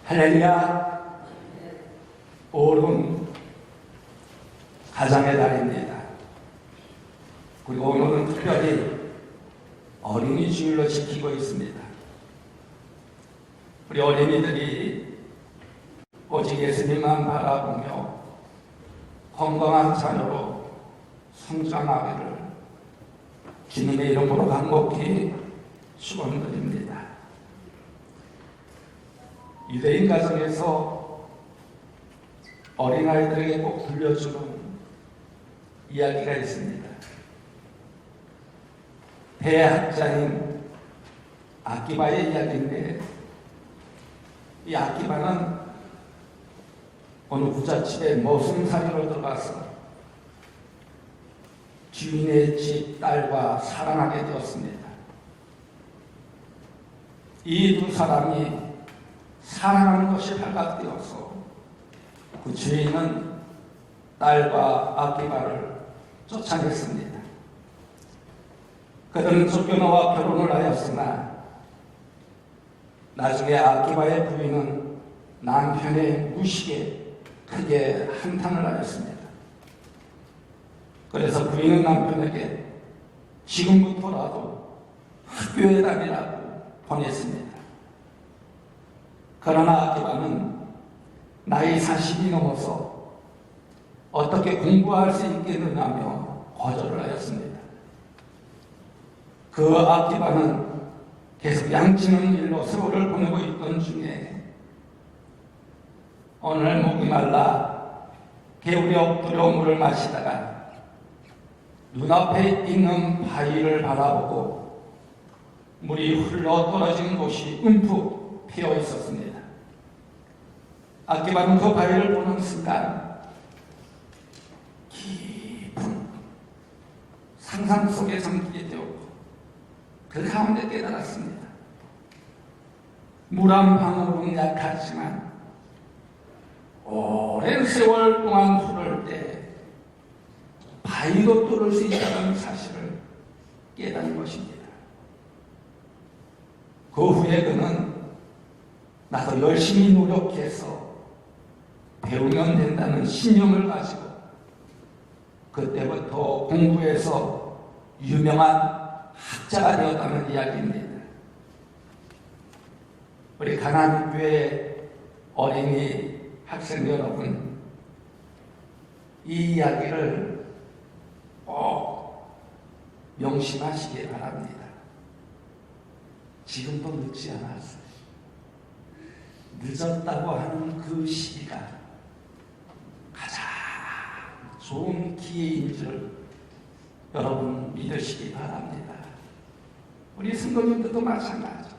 할렐루야. 오늘은 가정의 달입니다. 그리고 오늘은 특별히 어린이 주일로 지키고 있습니다. 우리 어린이들이 오직 예수님만 바라보며 건강한 자녀로 성장하기를 주님의 이름으로 간곡히 축원드립니다. 유대인 가정에서 어린아이들에게 꼭 들려주는 이야기가 있습니다. 대학자인 아기바의 이야기인데, 이 아기바는 어느 부잣집에 머슴살이로 들어가서 주인의 집 딸과 사랑하게 되었습니다. 이 두 사람이 사랑하는 것이 발각되어서 그 주인은 딸과 아기바를 쫓아냈습니다. 그들은 쫓겨나와 결혼을 하였으나 나중에 아기바의 부인은 남편의 무식에 크게 한탄을 하였습니다. 그래서 부인은 남편에게 지금부터라도 학교에 다니라고 보냈습니다. 그러나 아기바는 나이 40이 넘어서 어떻게 공부할 수 있겠느냐며 거절을 하였습니다. 그 아기바는 계속 양치는 일로 세월을 보내고 있던 중에 어느 날 목이 말라 개울에 엎드려 물을 마시다가 눈앞에 있는 바위를 바라보고 물이 흘러 떨어진 곳이 움푹 피어 있었습니다. 아기바는 그 바위를 보는 순간 깊은 상상 속에 잠기게 되었고 그 가운데 깨달았습니다. 물 한 방울은 약하지만 오랜 세월 동안 흐를 때 바위도 뚫을 수 있다는 사실을 깨달은 것입니다. 그 후에 그는 나도 열심히 노력해서 배우면 된다는 신념을 가지고 그때부터 공부해서 유명한 학자가 되었다는 이야기입니다. 우리 가난교회 어린이 학생 여러분, 이 이야기를 꼭 명심하시기 바랍니다. 지금도 늦지 않았어요. 늦었다고 하는 그 시기가 가장 좋은 기회인 줄 여러분 믿으시기 바랍니다. 우리 성도님들도 마찬가지죠.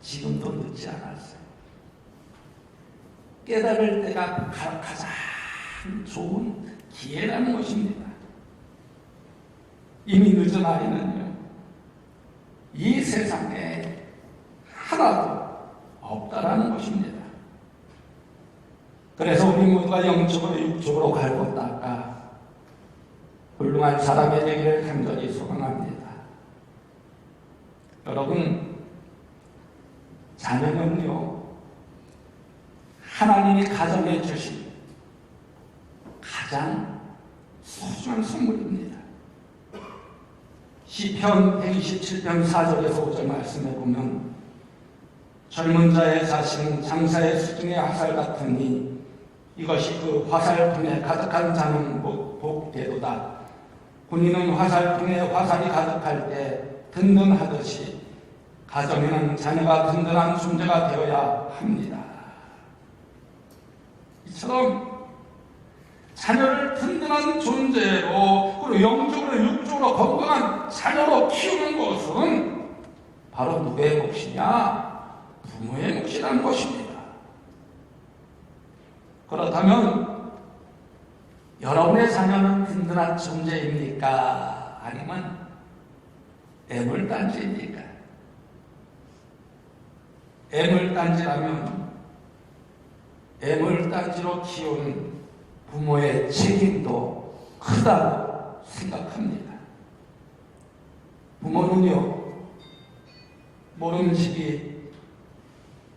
지금도 늦지 않았어요. 깨달을 때가 가장 좋은 기회라는 것입니다. 이미 늦은 아이는요, 이 세상에 하나도 없다라는 것입니다. 그래서 우리 모두가 영적으로 육적으로 갈고 닦아 훌륭한 사람이 되기를 간절히 소망합니다. 여러분, 자녀는요, 하나님이 가정해 주신 가장 소중한 선물입니다. 시편 127편 4절에서 5절 말씀에 보면 젊은 자의 자식은 장사의 수중의 화살 같으니 이것이 그 화살통에 가득한 자는 복되도다. 군인은 화살통에 화살이 가득할 때 든든하듯이 가정에는 자녀가 든든한 존재가 되어야 합니다. 이처럼 자녀를 든든한 존재로 그리고 영적으로 육적으로 건강한 자녀로 키우는 것은 바로 누구의 몫이냐? 부모의 몫이라는 것입니다. 그렇다면 여러분의 자녀는 든든한 존재입니까? 아니면 애물단지입니까? 애물단지라면 애물단지로 키운 부모의 책임도 크다고 생각합니다. 부모는요, 모름지기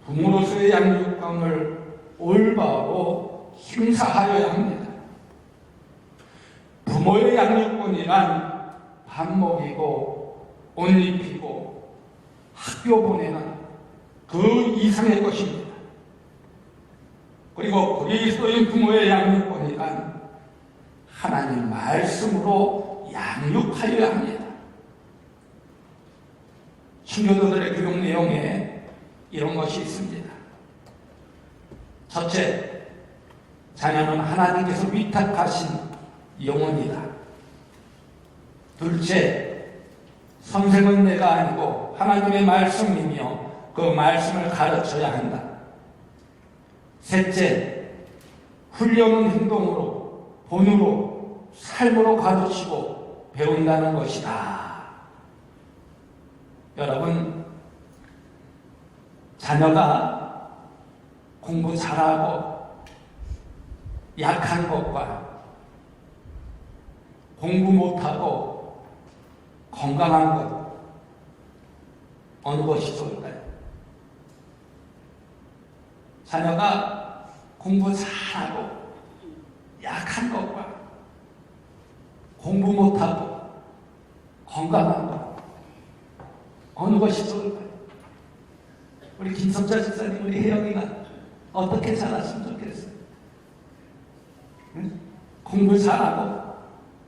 부모로서의 양육감을 올바로 행사하여야 합니다. 부모의 양육권이란 밥 먹이고 옷 입히고 학교 보내는 그 이상의 것입니다. 그리고 그리스도인 부모의 양육권이란 하나님 말씀으로 양육하여야 합니다. 신교도들의 교육 내용에 이런 것이 있습니다. 첫째, 자녀는 하나님께서 위탁하신 영혼이다. 둘째, 선생은 내가 아니고 하나님의 말씀이며 그 말씀을 가르쳐야 한다. 셋째, 훈련은 행동으로, 본으로, 삶으로 가르치고 배운다는 것이다. 여러분, 자녀가 공부 잘하고 약한 것과 공부 못하고 건강한 것, 어느 것이 좋을까요? 자녀가 공부 잘하고 약한 것과 공부 못하고 건강한 것, 어느 것이 좋을까요? 우리 김석자 집사님, 우리 혜영이가 어떻게 자랐으면 좋겠어요? 응? 공부 잘하고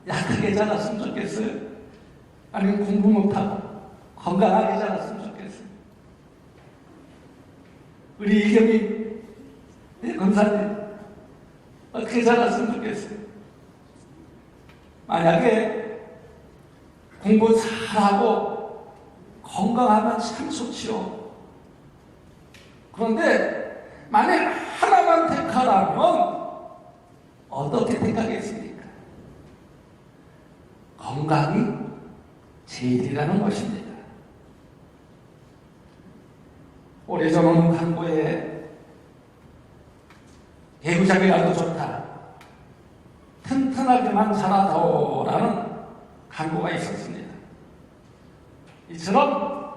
약하게 자랐으면 좋겠어요? 아니면 공부 못하고 건강하게 자랐으면 좋겠어요? 우리 이경희 권사님 어떻게 자랐으면 좋겠어요? 만약에 공부 잘하고 건강하면 참 좋지요. 그런데 만약 하나만 택하라면 어떻게 택하겠습니까? 건강이 제일이라는 것입니다. 오래전 한국에 개구장이라도 좋다, 튼튼하게만 자라다오라는 간구가 있었습니다. 이처럼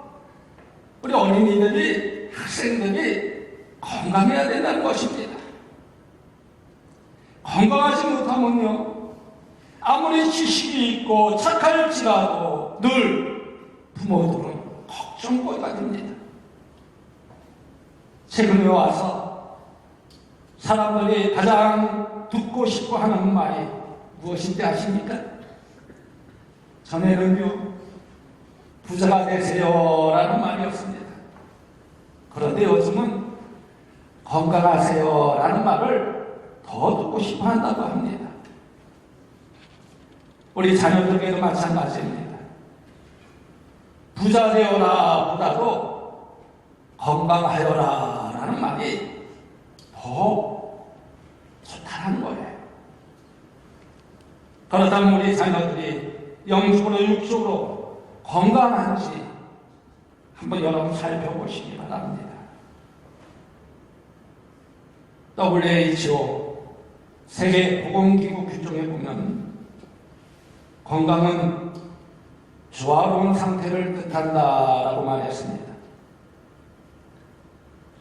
우리 어린이들이, 학생들이 건강해야 된다는 것입니다. 건강하지 못하면요, 아무리 지식이 있고 착할지라도 늘 부모들은 걱정거리가 됩니다. 최근에 와서 사람들이 가장 듣고 싶어 하는 말이 무엇인지 아십니까? 전에는요, 부자가 되세요라는 말이었습니다. 그런데 요즘은 건강하세요라는 말을 더 듣고 싶어 한다고 합니다. 우리 자녀들에게도 마찬가지입니다. 부자 되어라 보다도 건강하여라 라는 말이 더 좋다는 거예요. 그렇다면 우리 자녀들이 영적으로 육적으로 건강한지 한번 여러분 살펴보시기 바랍니다. WHO 세계보건기구 규정에 보면 건강은 조화로운 상태를 뜻한다라고 말했습니다.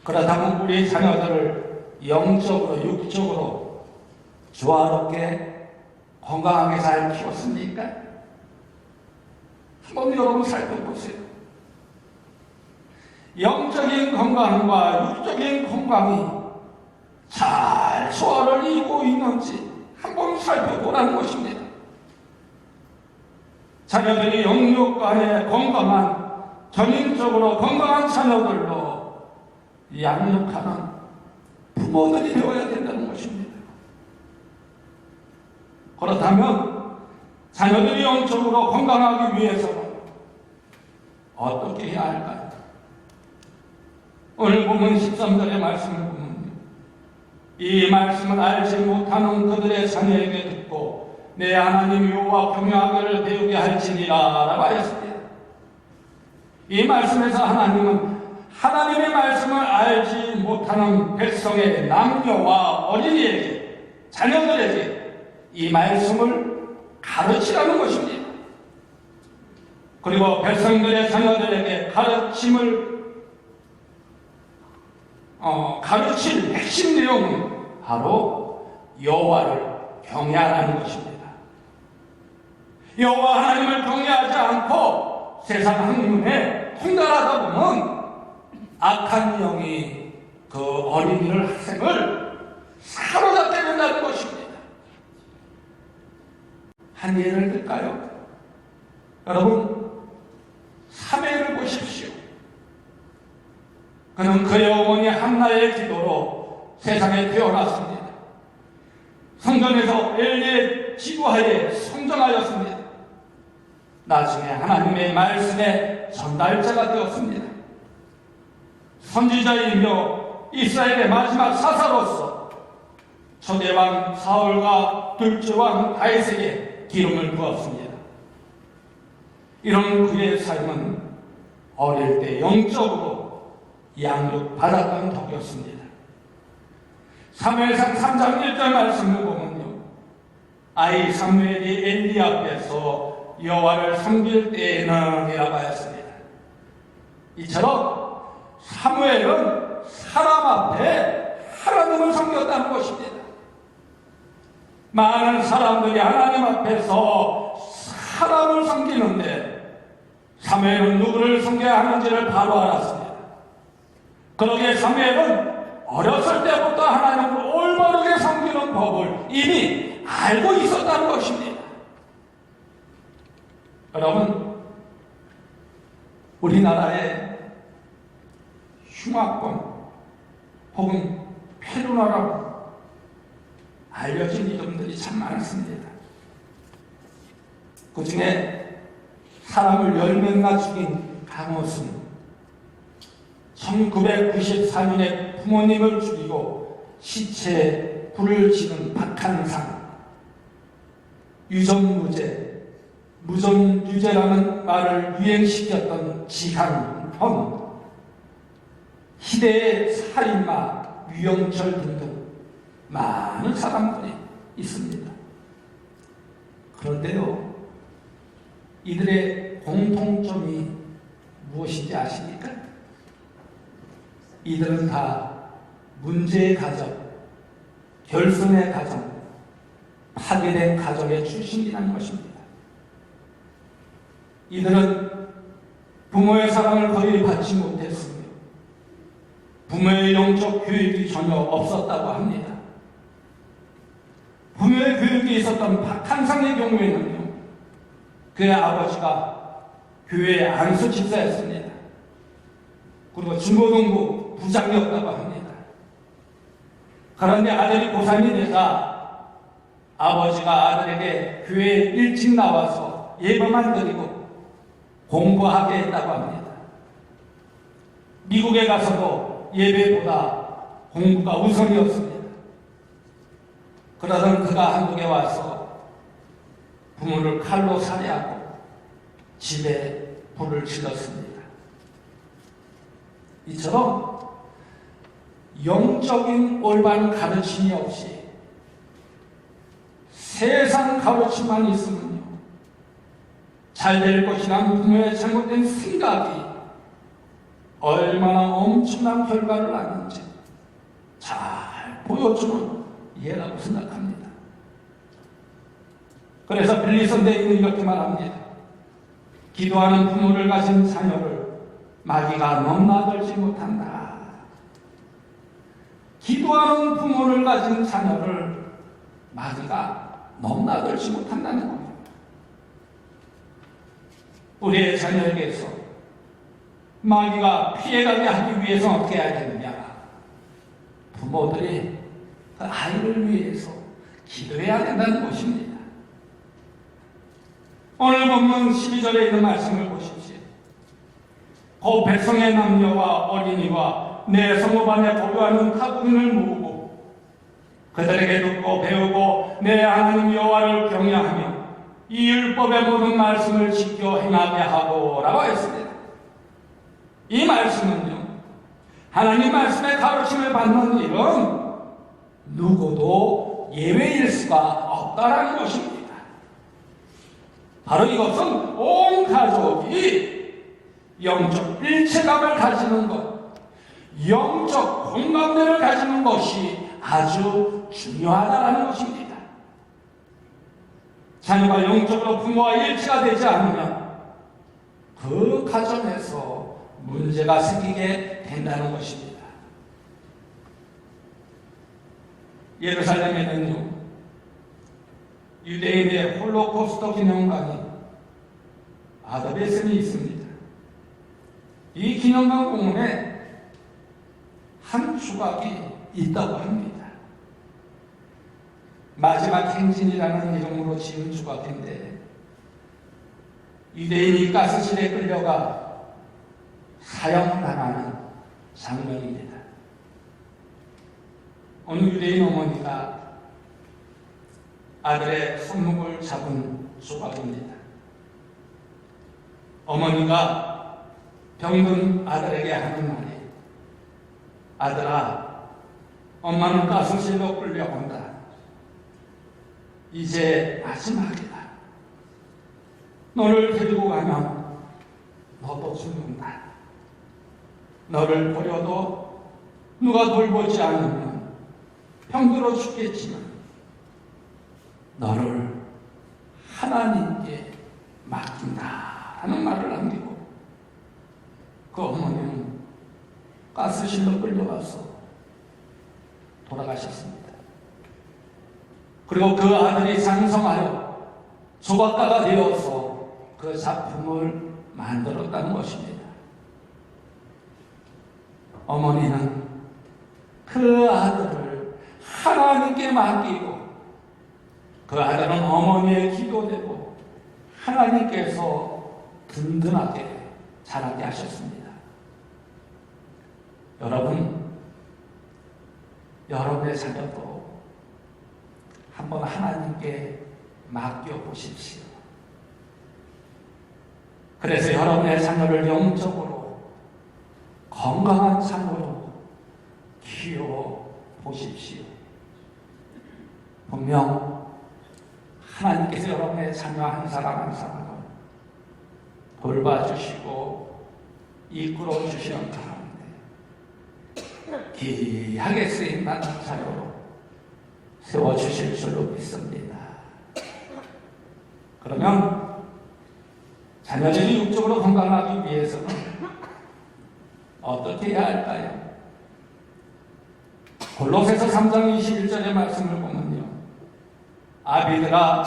그렇다면 우리 자녀들을 영적으로 육적으로 조화롭게 건강하게 잘 키웠습니까? 한번 여러분 살펴보세요. 영적인 건강과 육적인 건강이 잘 조화를 이루고 있는지 한번 살펴보라는 것입니다. 자녀들이 영육간에 건강한, 전인적으로 건강한 자녀들로 양육하는 부모들이 되어야 된다는 것입니다. 그렇다면 자녀들이 영적으로 건강하기 위해서는 어떻게 해야 할까요? 오늘 보면 13절의 말씀을 보면 이 말씀을 알지 못하는 그들의 자녀에게 듣고 내 하나님 여호와 경외하기를 배우게 할지니라 라고 하였습니다. 이 말씀에서 하나님은 하나님의 말씀을 알지 못하는 백성의 남녀와 어린이에게, 자녀들에게 이 말씀을 가르치라는 것입니다. 그리고 백성들의 자녀들에게 가르침을 가르칠 핵심 내용은 바로 여호와를 경외하라는 것입니다. 여호와 하나님을 경외하지 않고 세상 학문에 통달하다 보면 악한 영이 그 어린이를 학생을 사로잡게 된다는 것입니다. 한 예를 들까요? 여러분, 사무엘을 보십시오. 그는 그의 어머니 한나의 기도로 세상에 태어났습니다. 성전에서 엘리의 지도하에 성전하였습니다. 나중에 하나님의 말씀의 전달자가 되었습니다. 선지자이며 이스라엘의 마지막 사사로서 초대왕 사울과 둘째왕 다윗에게 기름을 부었습니다. 이런 그의 삶은 어릴 때 영적으로 양육받았던 덕이었습니다. 사무엘상 3장 1절 말씀을 보면요, 아이 사무엘이 엘리 앞에서 여호와를 섬길 때에는 이라고 하였습니다. 이처럼 사무엘은 사람 앞에 하나님을 섬겼다는 것입니다. 많은 사람들이 하나님 앞에서 사람을 섬기는데 사무엘은 누구를 섬겨야 하는지를 바로 알았습니다. 그러기에 사무엘은 어렸을 때부터 하나님을 올바르게 섬기는 법을 이미 알고 있었다는 것입니다. 여러분, 우리나라에 흉악범 혹은 페루나라고 알려진 이름들이 참 많습니다. 그 중에 사람을 10명나 죽인 강호순, 1994년에 부모님을 죽이고 시체에 불을 지른 박한상, 유전무죄, 무전유죄라는 말을 유행시켰던 지강헌, 희대의 살인마 유영철 등등 많은 사람들이 있습니다. 그런데요, 이들의 공통점이 무엇인지 아십니까? 이들은 다 문제의 가정, 결손의 가정, 파괴된 가정의 출신이라는 것입니다. 이들은 부모의 사랑을 거의 받지 못했으며 부모의 영적 교육이 전혀 없었다고 합니다. 부모의 교육이 있었던 박한상의 경우에는요, 그의 아버지가 교회의 안수 집사였습니다. 그리고 중고등부 부장이었다고 합니다. 그런데 아들이 고3이 되자 아버지가 아들에게 교회에 일찍 나와서 예배만 드리고 공부하게 했다고 합니다. 미국에 가서도 예배보다 공부가 우선이었습니다. 그러던 그가 한국에 와서 부모를 칼로 살해하고 집에 불을 질렀습니다. 이처럼 영적인 올바른 가르침이 없이 세상 가르침만 있으면요, 잘 될 것이란 부모의 잘못된 생각이 얼마나 엄청난 결과를 낳는지 잘 보여주는 예라고 생각합니다. 그래서 빌리선대인은 이렇게 말합니다. 기도하는 부모를 가진 자녀를 마귀가 넘나들지 못한다. 기도하는 부모를 가진 자녀를 마귀가 넘나들지 못한다는 겁니다. 우리의 자녀에게서 마귀가 피해가게 하기 위해서 어떻게 해야 되느냐? 부모들이 그 아이를 위해서 기도해야 된다는 것입니다. 오늘 본문 12절에 있는 말씀을 보십시오. 그 백성의 남녀와 어린이와 내 성읍 안에 거류하는 타국인을 모으고 그들에게 듣고 배우고 내 하나님 여호와를 경외하며 이 율법의 모든 말씀을 지켜 행하게 하고 라고 했습니다. 이 말씀은요, 하나님 말씀의 가르침을 받는 일은 누구도 예외일 수가 없다라는 것입니다. 바로 이것은 온 가족이 영적 일체감을 가지는 것, 영적 공감대를 가지는 것이 아주 중요하다는 것입니다. 자녀가 영적으로 부모와 일치가 되지 않으면 그 가정에서 문제가 생기게 된다는 것입니다. 예루살렘에는요, 유대인의 홀로코스트 기념관이 아드베센이 있습니다. 이 기념관 공원에 한 조각이 있다고 합니다. 마지막 행진이라는 이름으로 지은 조각인데 유대인이 가스실에 끌려가 사형당하는 장면입니다. 어느 유대인 어머니가 아들의 손목을 잡은 조각입니다. 어머니가 병든 아들에게 하는 말이, 아들아, 엄마는 가스실로 끌려간다. 이제 마지막이다. 너를 데리고 가면 너도 죽는다. 너를 버려도 누가 돌보지 않으면 병들어 죽겠지만 너를 하나님께 맡긴다 하는 말을 남기고 그 어머니는 가스실로 끌려가서 돌아가셨습니다. 그리고 그 아들이 장성하여 조각가가 되어서 그 작품을 만들었다는 것입니다. 어머니는 그 아들을 하나님께 맡기고 그 아들은 어머니의 기도대로 하나님께서 든든하게 자라게 하셨습니다. 여러분, 여러분의 자녀도 한번 하나님께 맡겨보십시오. 그래서 여러분의 자녀를 영적으로 건강한 자녀로 키워보십시오. 분명 하나님께서 여러분의 자녀 한 사람 한 사람을 돌봐주시고 이끌어주시는 가운데 귀하게 쓰임받는 자녀로 세워주실 줄로 믿습니다. 그러면 자녀들이 육적으로 건강하기 위해서는 어떻게 해야 할까요? 골로새서 3장 21절의 말씀을 보면요, 아비들아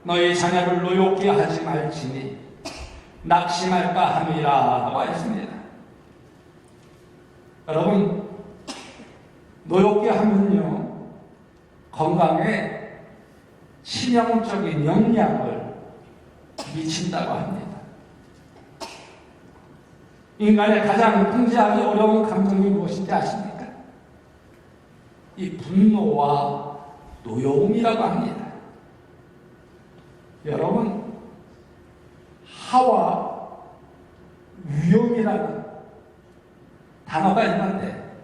너희 자녀를 노엽게 하지 말지니 낙심할까 함이라 하고 했습니다. 여러분, 노엽게 하면요 건강에 치명적인 영향을 미친다고 합니다. 인간의 가장 통제하기 어려운 감정이 무엇인지 아십니까? 이 분노와 노여움이라고 합니다. 여러분, 하와 위험이라는 단어가 있는데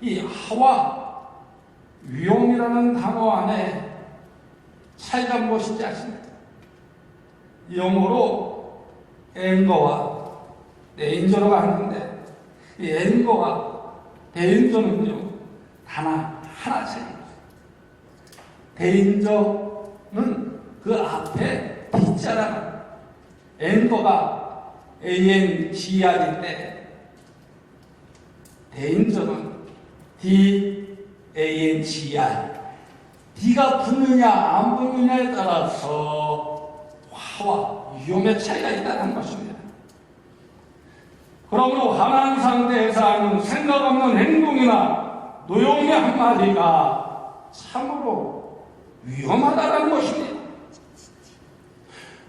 이 하와 위험이라는 단어 안에 차이가 무엇인지 아십니까? 영어로 앵거와 데인저로가 하는데 이 앵거와 데인저는요 단 하나 차이입니다. 데인저는 그 앞에 D자라는 앵거가 ANGR인데 데인저는 DANGR. D가 붙느냐 안 붙느냐에 따라서 화와 위험의 차이가 있다는 것입니다. 그러므로 화난 상태에서 하는 생각 없는 행동이나 노용의 한마디가 참으로 위험하다는 것입니다.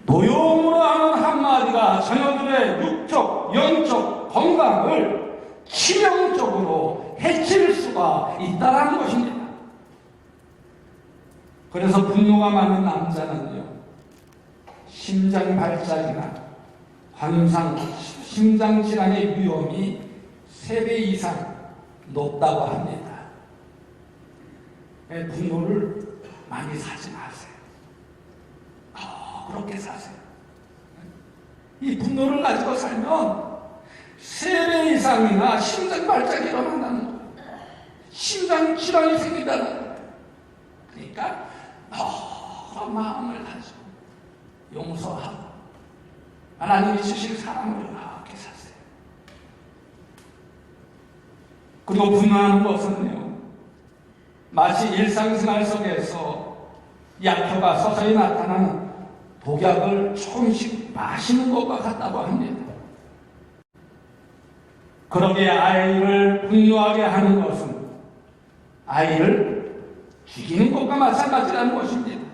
노용으로 하는 한마디가 자녀들의 육적, 영적 건강을 치명적으로 해칠 수가 있다는 것입니다. 그래서 분노가 많은 남자는요, 심장 발작이나 환상, 심장 질환의 위험이 3배 이상 높다고 합니다. 분노를 많이 사지 마세요. 그렇게 사세요. 이 분노를 가지고 살면 3배 이상이나 심장 발작이 일어난다는 거예요. 심장 질환이 생긴다는 거예요. 그러니까 너무 마음을 가지고 용서하고 하나님이 주신 사랑을 이렇게 사세요. 그리고 분노하는 것은요, 마치 일상생활 속에서 약효가 서서히 나타나는 독약을 조금씩 마시는 것과 같다고 합니다. 그러기에 아이를 분노하게 하는 것은 아이를 죽이는 것과 마찬가지라는 것입니다.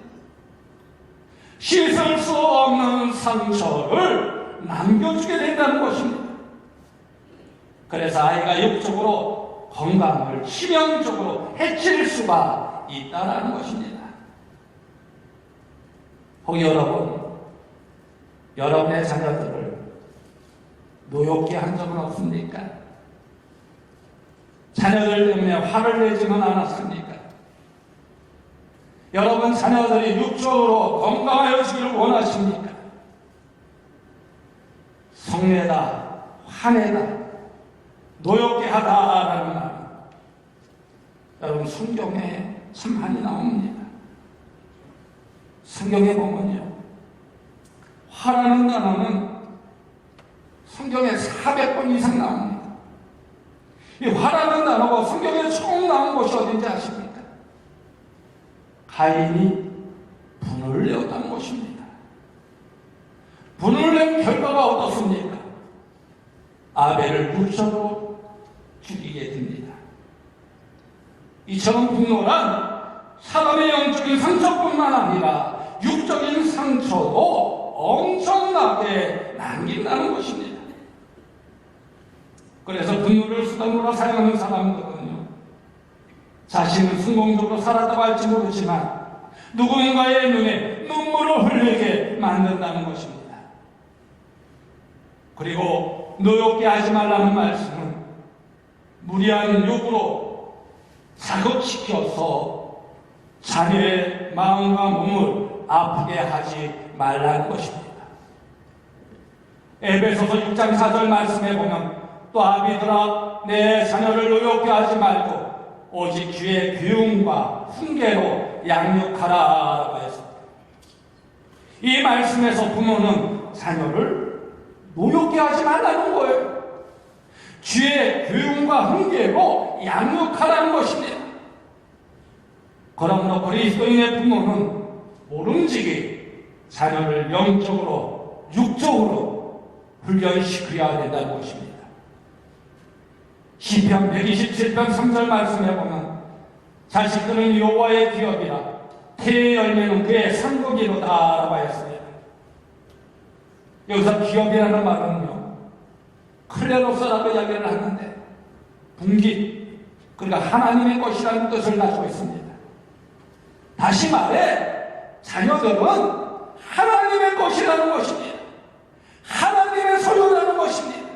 씻을 수 없는 상처를 남겨주게 된다는 것입니다. 그래서 아이가 육적으로 건강을 치명적으로 해칠 수가 있다는 것입니다. 혹 여러분의 자녀들을 노엽게 한 적은 없습니까? 자녀들 때문에 화를 내지는 않았습니까? 여러분 자녀들이 육적으로 건강하여지기를 원하십니까? 성내다, 화내다, 노엽게 하다라는 말, 여러분 성경에 참 많이 나옵니다. 성경에 보면요, 화라는 단어는 성경에 400번 이상 나옵니다. 이 화라는 단어가 성경에 처음 나온 것이 어딘지 아십니까? 가인이 분을 내었다는 것입니다. 분을 낸 결과가 어떻습니까? 아벨을 육적으로 죽이게 됩니다. 이처럼 분노란 사람의 영적인 상처뿐만 아니라 육적인 상처도 엄청나게 남긴다는 것입니다. 그래서 분노를 수단으로 사용하는 사람들은요, 자신은 성공적으로 살았다고 할지 모르지만 누군가의 눈에 눈물을 흘리게 만든다는 것입니다. 그리고 노엽게 하지 말라는 말씀은 무리한 욕으로 자극시켜서 자녀의 마음과 몸을 아프게 하지 말라는 것입니다. 에베소서 6장 4절 말씀에 보면 또 아비들아 내 자녀를 노엽게 하지 말고 오직 주의 교훈과 훈계로 양육하라라고 했습니다. 이 말씀에서 부모는 자녀를 노엽게 하지 말라는 거예요. 주의 교훈과 훈계로 양육하라는 것입니다. 그러므로 그리스도인의 부모는 모름지기 자녀를 영적으로 육적으로 훈련시켜야 된다는 것입니다. 시편 127편 3절 말씀에 보면 자식들은 여호와의 기업이라 태의 열매는 그의 상급이로다 라고 했습니다. 여기서 기업이라는 말은요, 클레로스라고 이야기를 하는데 분기, 그러니까 하나님의 것이라는 뜻을 가지고 있습니다. 다시 말해 자녀들은 하나님의 것이라는 것입니다. 하나님의 소유라는 것입니다.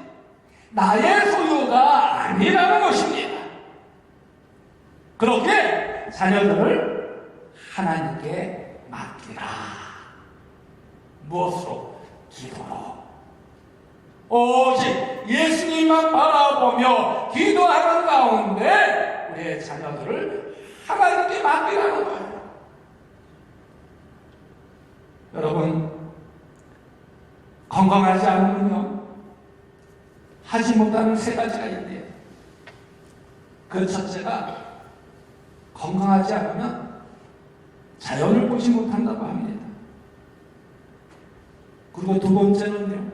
나의 소유가 아니라는 것입니다. 그렇게 자녀들을 하나님께 맡기라. 무엇으로? 기도로. 오직 예수님만 바라보며 기도하는 가운데 우리의 자녀들을 하나님께 맡기라는 거예요. 여러분, 건강하지 않으면요, 하지 못하는 세 가지가 있네요. 그 첫째가 건강하지 않으면 자연을 보지 못한다고 합니다. 그리고 두 번째는요,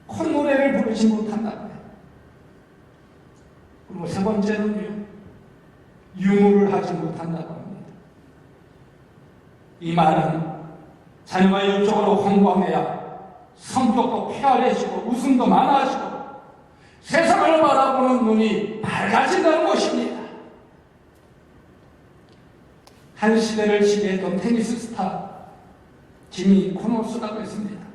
콧노래를 부르지 못한다고 해요. 그리고 세 번째는요, 유무를 하지 못한다고 합니다. 이 말은 자녀가 영적으로 건강해야 성격도 쾌활해지고 웃음도 많아지고 세상을 바라보는 눈이 밝아진다는 것입니다. 한 시대를 지배했던 테니스 스타 지미 코너스라고 했습니다.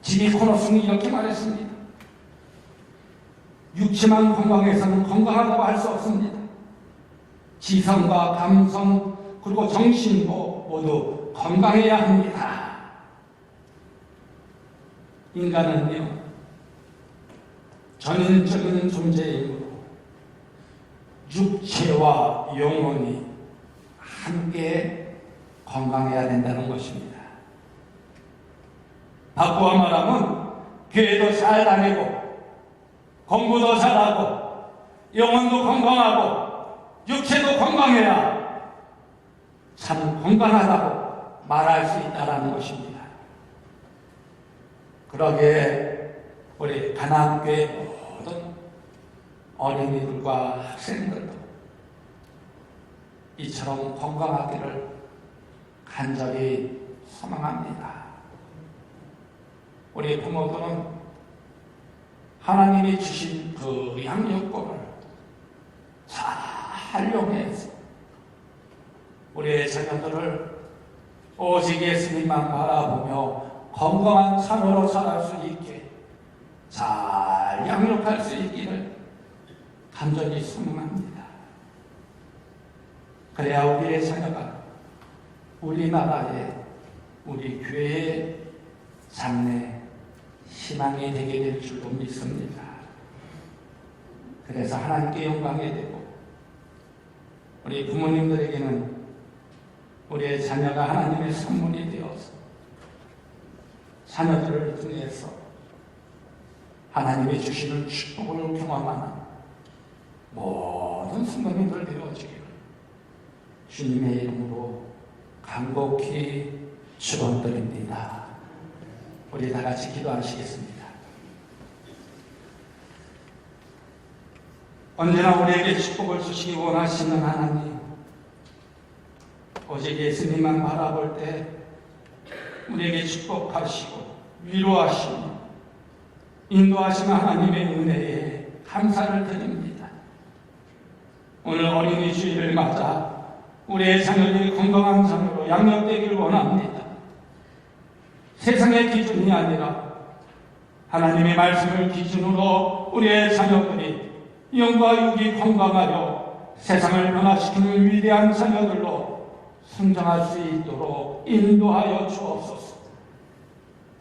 지미 코너스는 이렇게 말했습니다. 육체만 건강해서는 건강하다고 할 수 없습니다. 지성과 감성 그리고 정신도 모두 건강해야 합니다. 인간은요, 전인적인 존재이므로 육체와 영혼이 함께 건강해야 된다는 것입니다. 바꾸어 말하면 교회도 잘 다니고 공부도 잘하고 영혼도 건강하고 육체도 건강해야 참 건강하다고 말할 수 있다는 것입니다. 그러기에 우리 가나안교회 모든 어린이들과 학생들도 이처럼 건강하기를 간절히 소망합니다. 우리 부모들은 하나님이 주신 그 양육권을 잘 활용해서 우리의 자녀들을 오직 예수님만 바라보며 건강한 자녀로 자랄 수 있게 잘 양육할 수 있기를 간절히 소망합니다. 그래야 우리의 자녀가 우리나라의 우리 교회의 장래 희망이 되게 될 줄로 믿습니다. 그래서 하나님께 영광이 되고 우리 부모님들에게는 우리의 자녀가 하나님의 선물이 되어서 자녀들을 통해서 하나님의 주시는 축복을 경험하는 모든 순간이들 되어지기를 주님의 이름으로 간곡히 축원드립니다. 우리 다 같이 기도하시겠습니다. 언제나 우리에게 축복을 주시기 원하시는 하나님, 오직 예수님만 바라볼 때 우리에게 축복하시고 위로하시고 인도하시는 하나님의 은혜에 감사를 드립니다. 오늘 어린이 주일을 맞아 우리의 자녀들이 건강한 자녀로 양육되길 원합니다. 세상의 기준이 아니라 하나님의 말씀을 기준으로 우리의 자녀들이 영과 육이 건강하여 세상을 변화시키는 위대한 자녀들로 성장할 수 있도록 인도하여 주옵소서.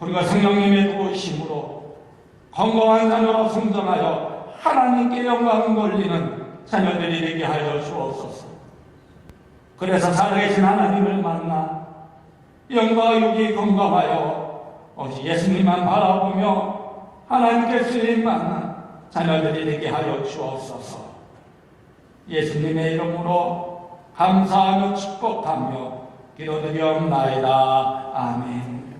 우리가 성령님의 도우심으로 건강한 자녀로 성장하여 하나님께 영광 돌리는 자녀들이 되게 하여 주옵소서. 그래서 살아계신 하나님을 만나 영과 육이 건강하여 오직 예수님만 바라보며 하나님께 쓰임 받는 자녀들이 되게 하여 주옵소서. 예수님의 이름으로 감사하며 축복하며 기도드리옵나이다. 아멘.